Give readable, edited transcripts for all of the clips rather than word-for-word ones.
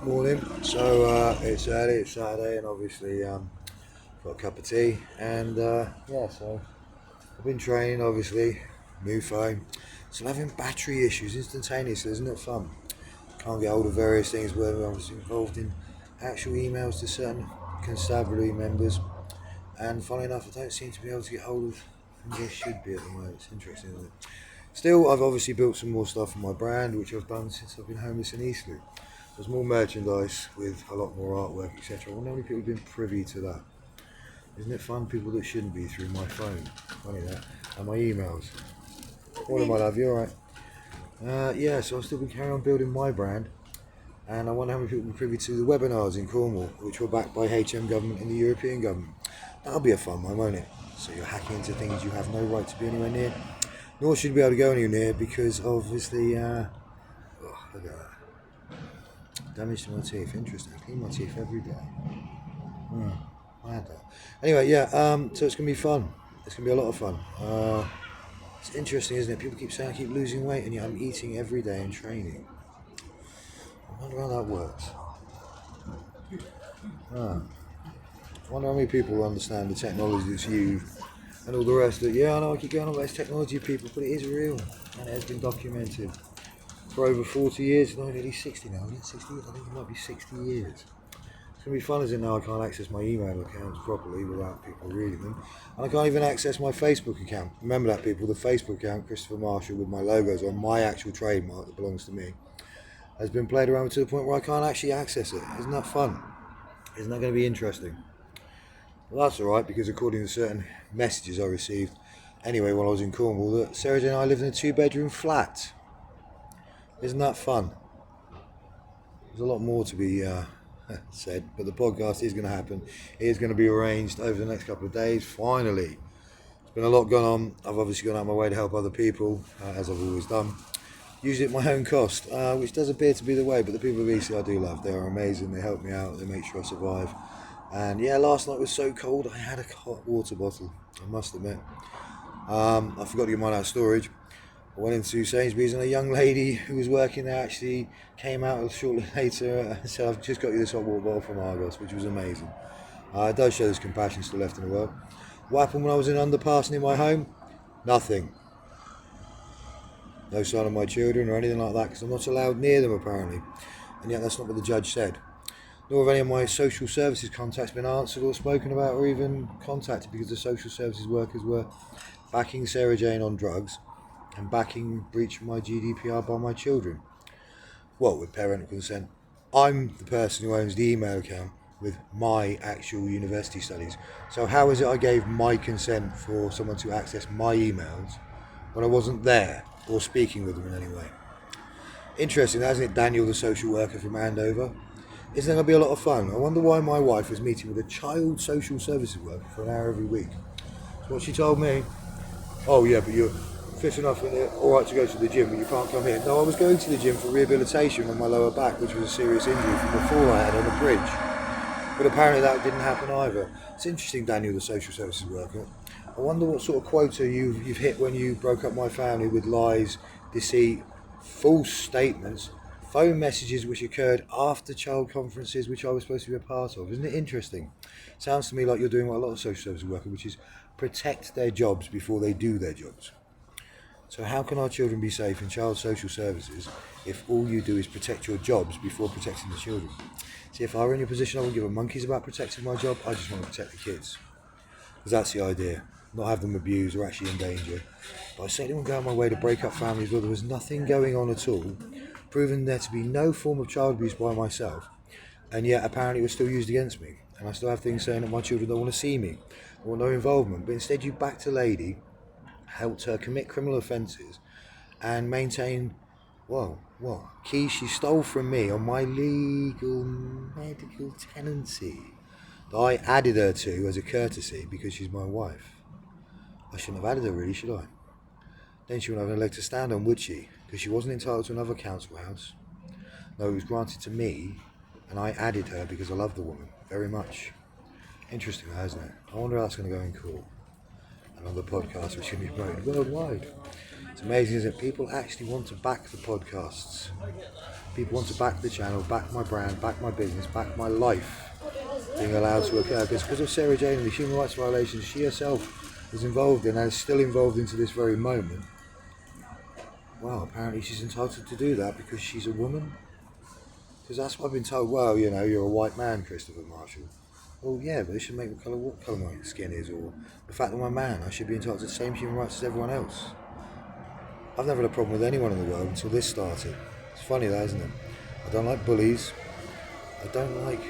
Morning. So it's early, it's Saturday, and obviously got a cup of tea. And so I've been training, obviously, new phone. So I'm having battery issues instantaneously, isn't it fun? Can't get hold of various things, whether I was involved in actual emails to certain constabulary members. And funny enough, I don't seem to be able to get hold of things I should be at the moment. It's interesting, isn't it? Still, I've obviously built some more stuff for my brand, which I've done since I've been homeless in Eastleigh. There's more merchandise with a lot more artwork, etc. I wonder how many people have been privy to that. Isn't it fun? People that shouldn't be through my phone. Funny that. And my emails. Morning, my love. You alright? So I've still been carrying on building my brand. And I wonder how many people have been privy to the webinars in Cornwall, which were backed by HM government and the European government. That'll be a fun one, won't it? So you're hacking into things you have no right to be anywhere near. Nor should you be able to go anywhere near because obviously, look at that. Damage to my teeth. Interesting. I clean my teeth every day. I had that. Anyway, so it's going to be fun. It's going to be a lot of fun. It's interesting, isn't it? People keep saying I keep losing weight and yet I'm eating every day and training. I wonder how that works. I wonder how many people understand the technology that's used and all the rest of it. Yeah, I know I keep going on about this technology, people, but it is real and it has been documented for over 40 years. No, nearly 60 now, isn't it? 60 years? I think it might be 60 years. It's going to be fun, as in now I can't access my email accounts properly without people reading them. And I can't even access my Facebook account. Remember that, people, the Facebook account, Christopher Marshall, with my logos on, my actual trademark that belongs to me, has been played around to the point where I can't actually access it. Isn't that fun? Isn't that going to be interesting? Well, that's alright, because according to certain messages I received, anyway, while I was in Cornwall, that Sarah Jane and I lived in a 2-bedroom flat. Isn't that fun? There's a lot more to be said, but the podcast is going to happen. It is going to be arranged over the next couple of days, finally. There's been a lot going on. I've obviously gone out of my way to help other people, as I've always done. Usually at my own cost, which does appear to be the way, but the people of Eastleigh I do love. They are amazing. They help me out. They make sure I survive. And yeah, last night was so cold, I had a hot water bottle, I must admit. I forgot to get mine out of storage. I went into Sainsbury's and a young lady who was working there actually came out shortly later and said, I've just got you this hot water bottle from Argos, which was amazing. It does show there's compassion still left in the world. What happened when I was in underpass near my home? Nothing. No sign of my children or anything like that, because I'm not allowed near them apparently. And yet that's not what the judge said. Nor have any of my social services contacts been answered or spoken about or even contacted, because the social services workers were backing Sarah Jane on drugs and backing breach of my GDPR by my children. What, with parental consent? I'm the person who owns the email account with my actual university studies. So how is it I gave my consent for someone to access my emails when I wasn't there or speaking with them in any way? Interesting, hasn't it, Daniel, the social worker from Andover? Isn't that going to be a lot of fun? I wonder why my wife was meeting with a child social services worker for an hour every week. So what she told me, oh yeah, but you're fit enough and alright to go to the gym, but you can't come here. No, I was going to the gym for rehabilitation on my lower back, which was a serious injury from a fall I had on a bridge. But apparently that didn't happen either. It's interesting, Daniel, the social services worker. I wonder what sort of quota you've hit when you broke up my family with lies, deceit, false statements, phone messages which occurred after child conferences which I was supposed to be a part of. Isn't it interesting? Sounds to me like you're doing what a lot of social services workers, which is protect their jobs before they do their jobs. So how can our children be safe in child social services if all you do is protect your jobs before protecting the children? See, if I were in your position, I wouldn't give a monkey's about protecting my job. I just want to protect the kids. Because that's the idea. Not have them abused or actually in danger. But I certainly wouldn't go out of my way to break up families where there was nothing going on at all, proving there to be no form of child abuse by myself, and yet apparently it was still used against me. And I still have things saying that my children don't want to see me, or no involvement. But instead you backed a lady, helped her commit criminal offences, and maintain, keys she stole from me on my legal medical tenancy that I added her to as a courtesy because she's my wife. I shouldn't have added her, really, should I? Then she wouldn't have a leg to stand on, would she? Because she wasn't entitled to another council house. No, it was granted to me, and I added her because I love the woman very much. Interesting, isn't it? I wonder how that's going to go in court. Another podcast which can be promoted worldwide. It's amazing, isn't it? People actually want to back the podcasts. People want to back the channel, back my brand, back my business, back my life being allowed to occur. Because of Sarah Jane and the human rights violations she herself is involved in and is still involved into this very moment. Well, apparently she's entitled to do that because she's a woman. Because that's what I've been told. Well, you're a white man, Christopher Marshall. Well, yeah, but it should make me colour what colour my skin is, or the fact that I'm a man, I should be entitled to the same human rights as everyone else. I've never had a problem with anyone in the world until this started. It's funny that, isn't it? I don't like bullies. I don't like,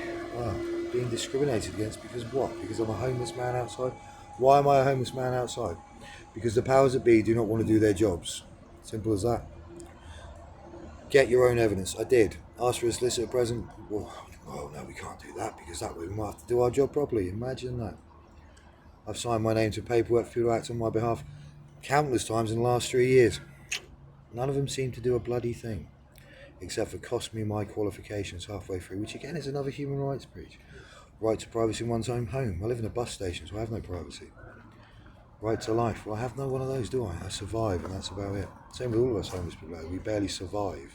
being discriminated against because what? Because I'm a homeless man outside? Why am I a homeless man outside? Because the powers that be do not want to do their jobs. Simple as that. Get your own evidence. I did. Ask for a solicitor present. Well, no, we can't do that because that way we might have to do our job properly. Imagine that. I've signed my name to paperwork for people to act on my behalf countless times in the last 3 years. None of them seem to do a bloody thing, except for cost me my qualifications halfway through, which again is another human rights breach. Right to privacy in one's own home. I live in a bus station, so I have no privacy. Right to life. Well, I have no one of those, do I? I survive, and that's about it. Same with all of us homeless people. We barely survive.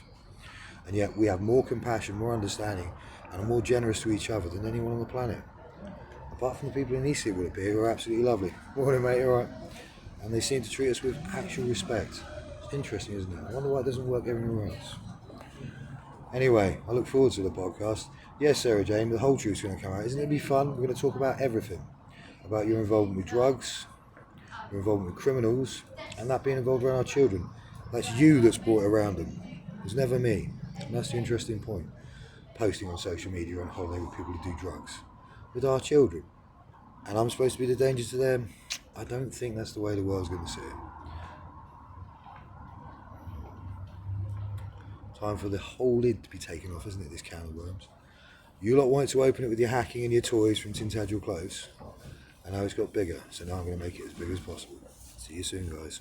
And yet we have more compassion, more understanding, and are more generous to each other than anyone on the planet. Apart from the people in East, it would appear, who are absolutely lovely. Morning, mate, you alright? And they seem to treat us with actual respect. It's interesting, isn't it? I wonder why it doesn't work everywhere else. Anyway, I look forward to the podcast. Yes, Sarah Jane, the whole truth's going to come out. Isn't it be fun? We're going to talk about everything. About your involvement with drugs, your involvement with criminals, and that being involved around our children. That's you that's brought it around them. It's never me. And that's the interesting point. Posting on social media on holiday with people who do drugs. With our children. And I'm supposed to be the danger to them. I don't think that's the way the world's going to see it. Time for the whole lid to be taken off, isn't it, this can of worms? You lot wanted to open it with your hacking and your toys from Tintagel Close. And now it's got bigger, so now I'm going to make it as big as possible. See you soon, guys.